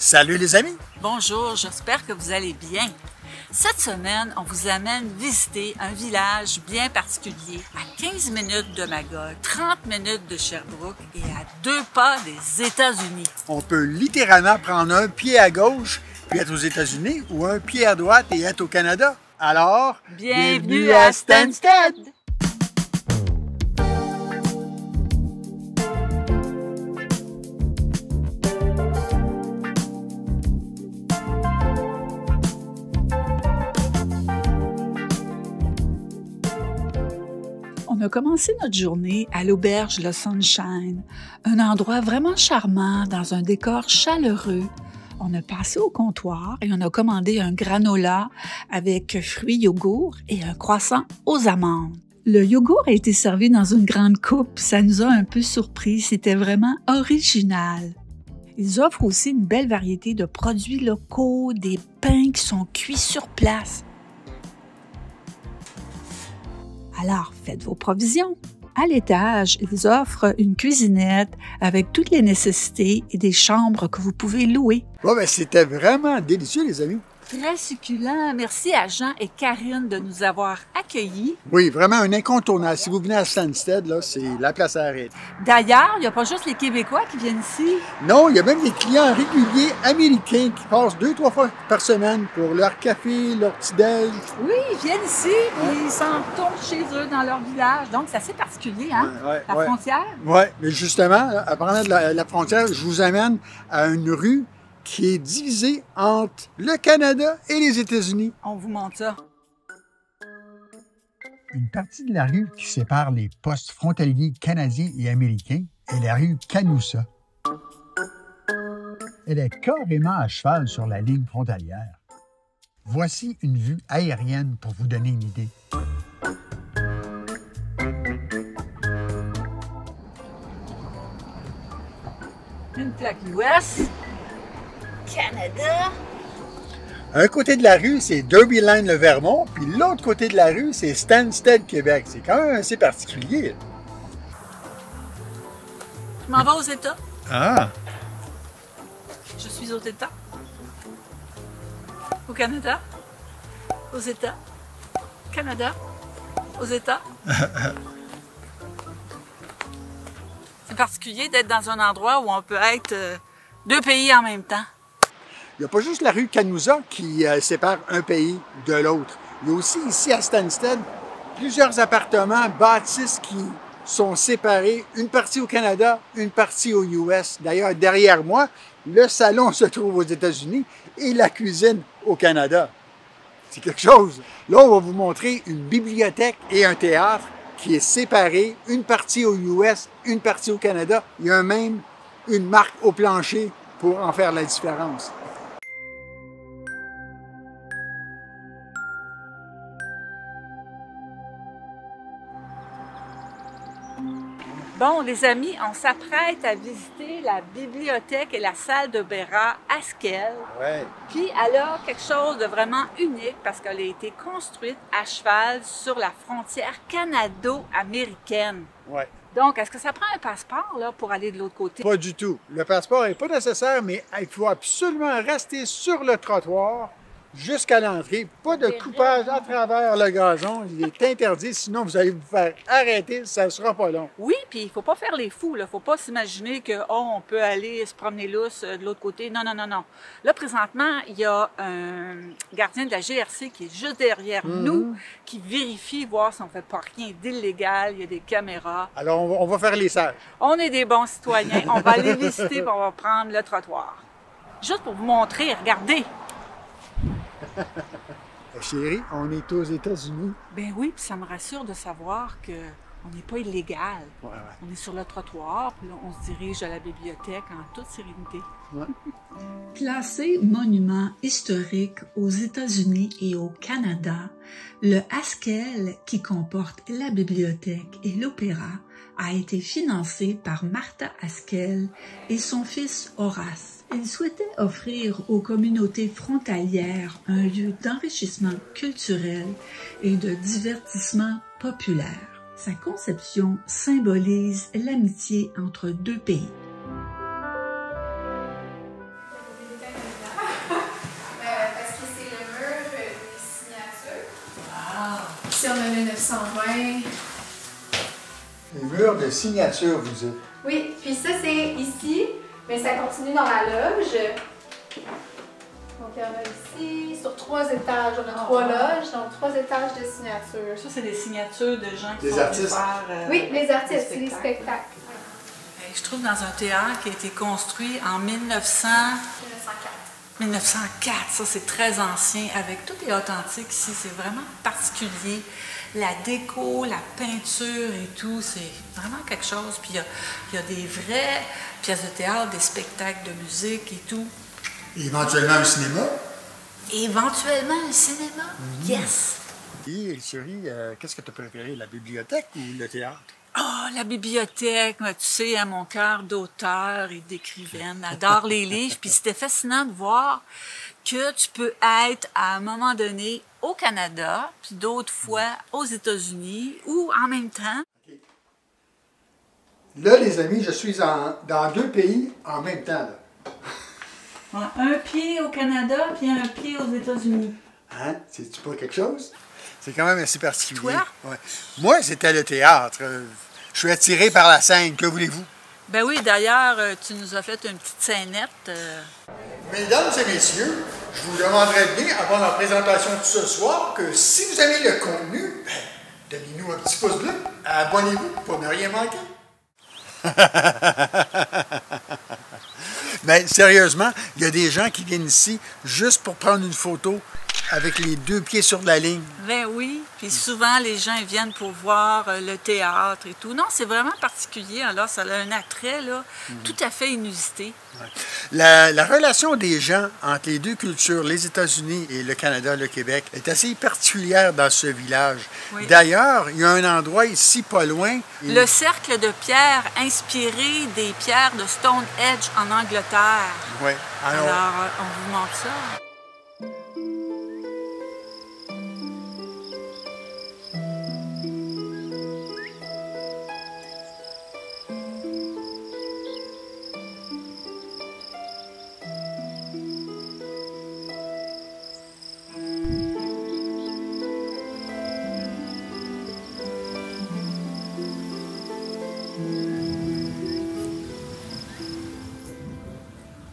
Salut les amis! Bonjour, j'espère que vous allez bien. Cette semaine, on vous amène visiter un village bien particulier à 15 minutes de Magog, 30 minutes de Sherbrooke et à 2 pas des États-Unis. On peut littéralement prendre un pied à gauche puis être aux États-Unis ou un pied à droite et être au Canada. Alors, bienvenue à Stansted! On a commencé notre journée à l'auberge Le Sunshine, un endroit vraiment charmant dans un décor chaleureux. On a passé au comptoir et on a commandé un granola avec fruits yogourt et un croissant aux amandes. Le yogourt a été servi dans une grande coupe, ça nous a un peu surpris, c'était vraiment original. Ils offrent aussi une belle variété de produits locaux, des pains qui sont cuits sur place. Alors, faites vos provisions. À l'étage, ils offrent une cuisinette avec toutes les nécessités et des chambres que vous pouvez louer. Bon, ben, c'était vraiment délicieux, les amis. Très succulent. Merci à Jean et Karine de nous avoir accueillis. Oui, vraiment un incontournable. Si vous venez à Stansted, là, c'est la place à arrêter. D'ailleurs, il n'y a pas juste les Québécois qui viennent ici. Non, il y a même des clients réguliers américains qui passent 2-3 fois par semaine pour leur café, leur petit-déj. Oui, ils viennent ici et ils s'en retournent chez eux dans leur village. Donc, c'est assez particulier, hein? La frontière. Oui, mais justement, à parlant de la frontière, je vous amène à une rue qui est divisée entre le Canada et les États-Unis. On vous montre ça. Une partie de la rue qui sépare les postes frontaliers canadiens et américains est la rue Canoussa. Elle est carrément à cheval sur la ligne frontalière. Voici une vue aérienne pour vous donner une idée. Une plaque US. Canada. Un côté de la rue, c'est Derby Line le Vermont, puis l'autre côté de la rue, c'est Stansted, Québec. C'est quand même assez particulier. Je m'en vais aux États. Ah! Je suis aux États. Au Canada. Aux États. Canada. Aux États. C'est particulier d'être dans un endroit où on peut être 2 pays en même temps. Il n'y a pas juste la rue Canoussa qui sépare un pays de l'autre. Il y a aussi ici à Stansted plusieurs appartements, bâtisses qui sont séparés, une partie au Canada, une partie aux US. D'ailleurs, derrière moi, le salon se trouve aux États-Unis et la cuisine au Canada. C'est quelque chose. Là, on va vous montrer une bibliothèque et un théâtre qui est séparé, une partie aux US, une partie au Canada. Il y a même une marque au plancher pour en faire la différence. Bon, les amis, on s'apprête à visiter la bibliothèque et la salle d'opéra Haskell. Ouais. Puis elle a quelque chose de vraiment unique parce qu'elle a été construite à cheval sur la frontière canado-américaine. Ouais. Donc, est-ce que ça prend un passeport là, pour aller de l'autre côté? Pas du tout. Le passeport n'est pas nécessaire, mais il faut absolument rester sur le trottoir jusqu'à l'entrée. Pas de coupage à travers le gazon. Il est interdit, sinon vous allez vous faire arrêter, ça ne sera pas long. Oui, puis il ne faut pas faire les fous. Il ne faut pas s'imaginer que on peut aller se promener lousse de l'autre côté. Non, non, non, non. Là, présentement, il y a un gardien de la GRC qui est juste derrière nous, qui vérifie, voir si on ne fait pas rien d'illégal. Il y a des caméras. Alors, on va faire les sages. On est des bons citoyens. On va aller visiter et on va prendre le trottoir. Juste pour vous montrer, regardez. Chérie, on est aux États-Unis. Ben oui, puis ça me rassure de savoir qu'on n'est pas illégal. Ouais. On est sur le trottoir, puis là, on se dirige à la bibliothèque en toute sérénité. Ouais. Classé monument historique aux États-Unis et au Canada, le Haskell, qui comporte la bibliothèque et l'opéra, a été financé par Martha Haskell et son fils Horace. Il souhaitait offrir aux communautés frontalières un lieu d'enrichissement culturel et de divertissement populaire. Sa conception symbolise l'amitié entre 2 pays. 1820. Les murs de signature, vous dites. Oui, puis ça, c'est ici, mais ça continue dans la loge. Donc, il y en a ici, sur 3 étages. On a 3 loges, donc 3 étages de signatures. Ça, c'est des signatures de gens qui Des sont artistes. venus faire, Oui, les artistes, des les spectacles. Je trouve dans un théâtre qui a été construit en 1904. 1904, ça c'est très ancien, avec tout est authentique ici, c'est vraiment particulier. La déco, la peinture et tout, c'est vraiment quelque chose. Puis il y a des vraies pièces de théâtre, des spectacles de musique et tout. Et éventuellement un cinéma. Éventuellement un cinéma, yes! Et chérie, qu'est-ce que tu as préféré, la bibliothèque ou le théâtre? Oh, la bibliothèque, tu sais, à mon cœur d'auteur et d'écrivaine, adore les livres. Puis c'était fascinant de voir que tu peux être à un moment donné au Canada, puis d'autres fois aux États-Unis, ou en même temps. Là, les amis, je suis dans 2 pays en même temps. Là. Un pied au Canada, puis un pied aux États-Unis. Hein? C'est-tu pas quelque chose? C'est quand même assez particulier. Toi? Ouais. Moi, c'était le théâtre. Je suis attiré par la scène. Que voulez-vous? Ben oui, d'ailleurs, tu nous as fait une petite scénette. Mesdames et messieurs, je vous demanderai bien, avant la présentation de ce soir, que si vous aimez le contenu, donnez-nous un petit pouce bleu. Abonnez-vous pour ne rien manquer. Mais sérieusement, il y a des gens qui viennent ici juste pour prendre une photo avec les 2 pieds sur la ligne. Ben oui, puis souvent les gens viennent pour voir le théâtre et tout. Non, c'est vraiment particulier, alors ça a un attrait là, tout à fait inusité. Ouais. La relation des gens entre les 2 cultures, les États-Unis et le Canada, le Québec, est assez particulière dans ce village. Oui. D'ailleurs, il y a un endroit ici pas loin. Le cercle de pierre inspiré des pierres de Stonehenge en Angleterre. Oui. Alors on vous montre ça.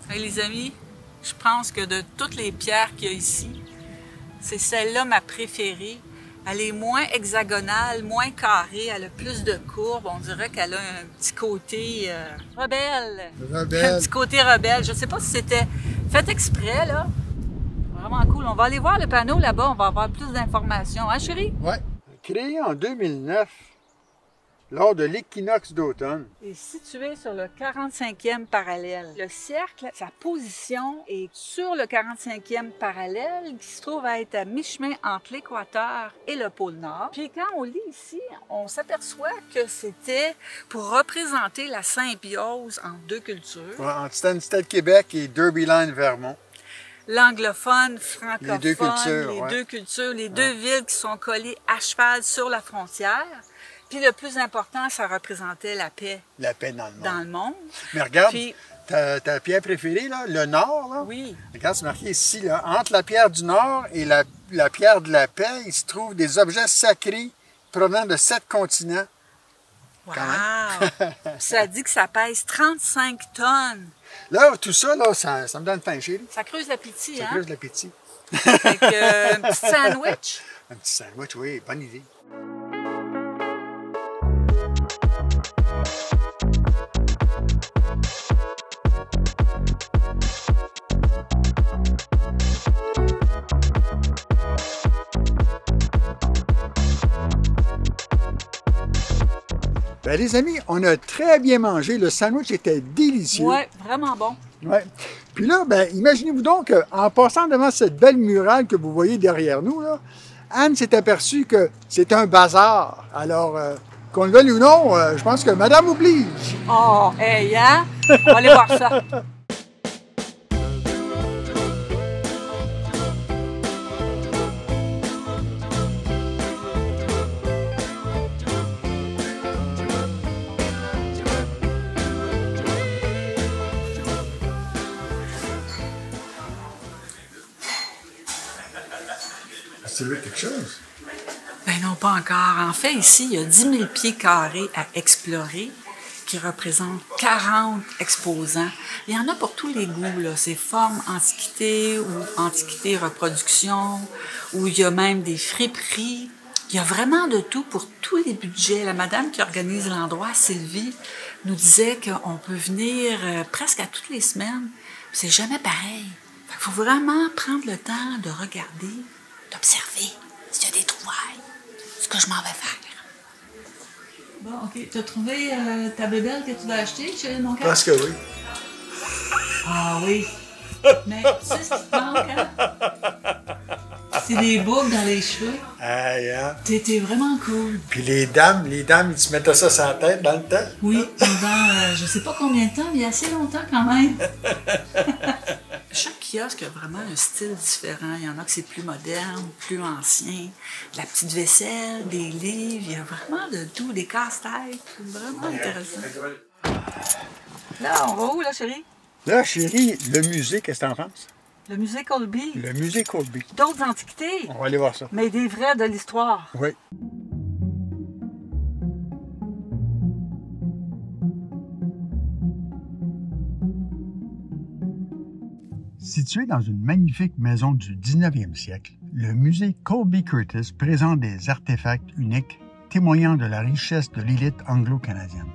Hey, les amis, je pense que de toutes les pierres qu'il y a ici, c'est celle-là ma préférée. Elle est moins hexagonale, moins carrée, elle a plus de courbes. On dirait qu'elle a un petit côté rebelle. Un petit côté rebelle. Je ne sais pas si c'était fait exprès, là. Vraiment cool. On va aller voir le panneau là-bas, on va avoir plus d'informations. Hein, chérie? Oui. Créé en 2009, lors de l'équinoxe d'automne. Il est situé sur le 45e parallèle. Le cercle, sa position est sur le 45e parallèle qui se trouve à être à mi-chemin entre l'équateur et le pôle Nord. Puis quand on lit ici, on s'aperçoit que c'était pour représenter la symbiose entre 2 cultures. Ouais, entre Stansted, Québec et Derby Line, Vermont. L'anglophone, francophone, les 2 cultures, les 2 villes qui sont collées à cheval sur la frontière. Puis le plus important, ça représentait la paix. La paix dans le monde. Mais regarde, puis, ta pierre préférée, là, le Nord, là, oui. Regarde, c'est marqué ici, là, entre la pierre du Nord et la pierre de la paix, il se trouve des objets sacrés provenant de 7 continents. Wow! Ça dit que ça pèse 35 tonnes. Là, tout ça, là, ça me donne faim, chérie. Ça creuse l'appétit, hein? Ça creuse l'appétit. Fait que, un petit sandwich? Un petit sandwich, oui, bonne idée. Ben, les amis, on a très bien mangé. Le sandwich était délicieux. Oui, vraiment bon. Ouais. Puis là, ben, imaginez-vous donc qu'en passant devant cette belle muraille que vous voyez derrière nous, là, Anne s'est aperçue que c'est un bazar. Alors, qu'on le veuille ou non, je pense que madame oblige. Oh, hey, hein? On va aller voir ça. C'est quelque chose. Ben Ben non, pas encore. En fait, ici, il y a 10 000 pieds carrés à explorer qui représentent 40 exposants. Il y en a pour tous les goûts, là. C'est forme antiquité ou antiquité reproduction, ou il y a même des friperies. Il y a vraiment de tout pour tous les budgets. La madame qui organise l'endroit, Sylvie, nous disait qu'on peut venir presque à toutes les semaines. C'est jamais pareil. Il faut vraiment prendre le temps de regarder, d'observer s'il y a des trouvailles. Ce que je m'en vais faire. Bon, OK. Tu as trouvé ta bébelle que tu vas acheter chez mon cœur? Parce que oui. Ah oui. Mais tu sais ce qui te manque, hein? C'est des boucles dans les cheveux. Aïe, hein? T'étais vraiment cool. Puis les dames, ils se mettaient ça sur la tête dans le temps. Oui, pendant je sais pas combien de temps, mais assez longtemps quand même. Chaque kiosque a vraiment un style différent. Il y en a que c'est plus moderne, plus ancien. De la petite vaisselle, des livres, il y a vraiment de tout, des casse-têtes. C'est vraiment intéressant. Là, on va où, là, chérie? Là, chérie, le musée, qu'est-ce que t'en penses? Le musée Colby. Le musée Colby. D'autres antiquités. On va aller voir ça. Mais des vrais de l'histoire. Oui. Situé dans une magnifique maison du 19e siècle, le musée Colby Curtis présente des artefacts uniques témoignant de la richesse de l'élite anglo-canadienne.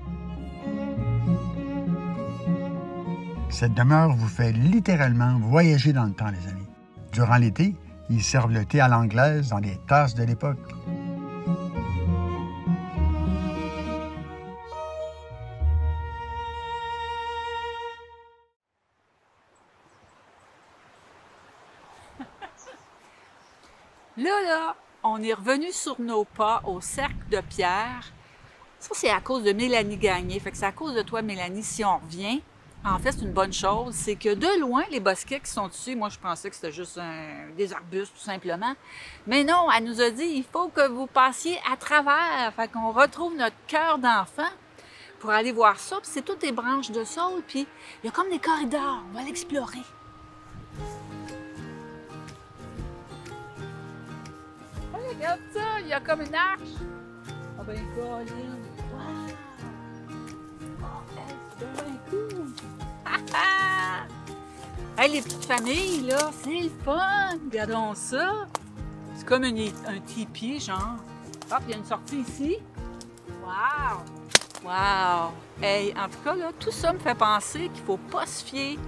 Cette demeure vous fait littéralement voyager dans le temps, les amis. Durant l'été, ils servent le thé à l'anglaise dans des tasses de l'époque. Là, on est revenu sur nos pas au Cercle de Pierre. Ça, c'est à cause de Mélanie Gagné. Fait que c'est à cause de toi, Mélanie, si on revient. En fait, c'est une bonne chose. C'est que de loin, les bosquets qui sont dessus, moi, je pensais que c'était juste des arbustes, tout simplement. Mais non, elle nous a dit, il faut que vous passiez à travers. Fait qu'on retrouve notre cœur d'enfant pour aller voir ça. Puis c'est toutes des branches de saule. Puis il y a comme des corridors. On va l'explorer. Regarde ça, il y a comme une arche. Ah ben, Colin. Wow! Oh, c'est bien cool. Hey, les petites familles, là, c'est le fun. Regardons ça. C'est comme un tipi, genre. Hop, il y a une sortie ici. Wow! Wow! Hey, en tout cas, là, tout ça me fait penser qu'il ne faut pas se fier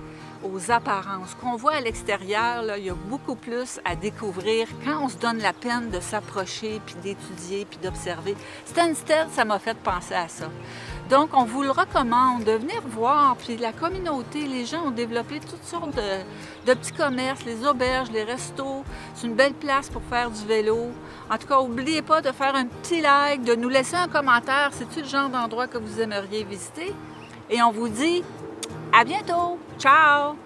aux apparences. Ce qu'on voit à l'extérieur, là, il y a beaucoup plus à découvrir quand on se donne la peine de s'approcher, puis d'étudier, puis d'observer. Stansted, ça m'a fait penser à ça. Donc, on vous le recommande de venir voir. Puis la communauté, les gens ont développé toutes sortes de petits commerces, les auberges, les restos. C'est une belle place pour faire du vélo. En tout cas, n'oubliez pas de faire un petit like, de nous laisser un commentaire. C'est-tu le genre d'endroit que vous aimeriez visiter? Et on vous dit à bientôt! Ciao!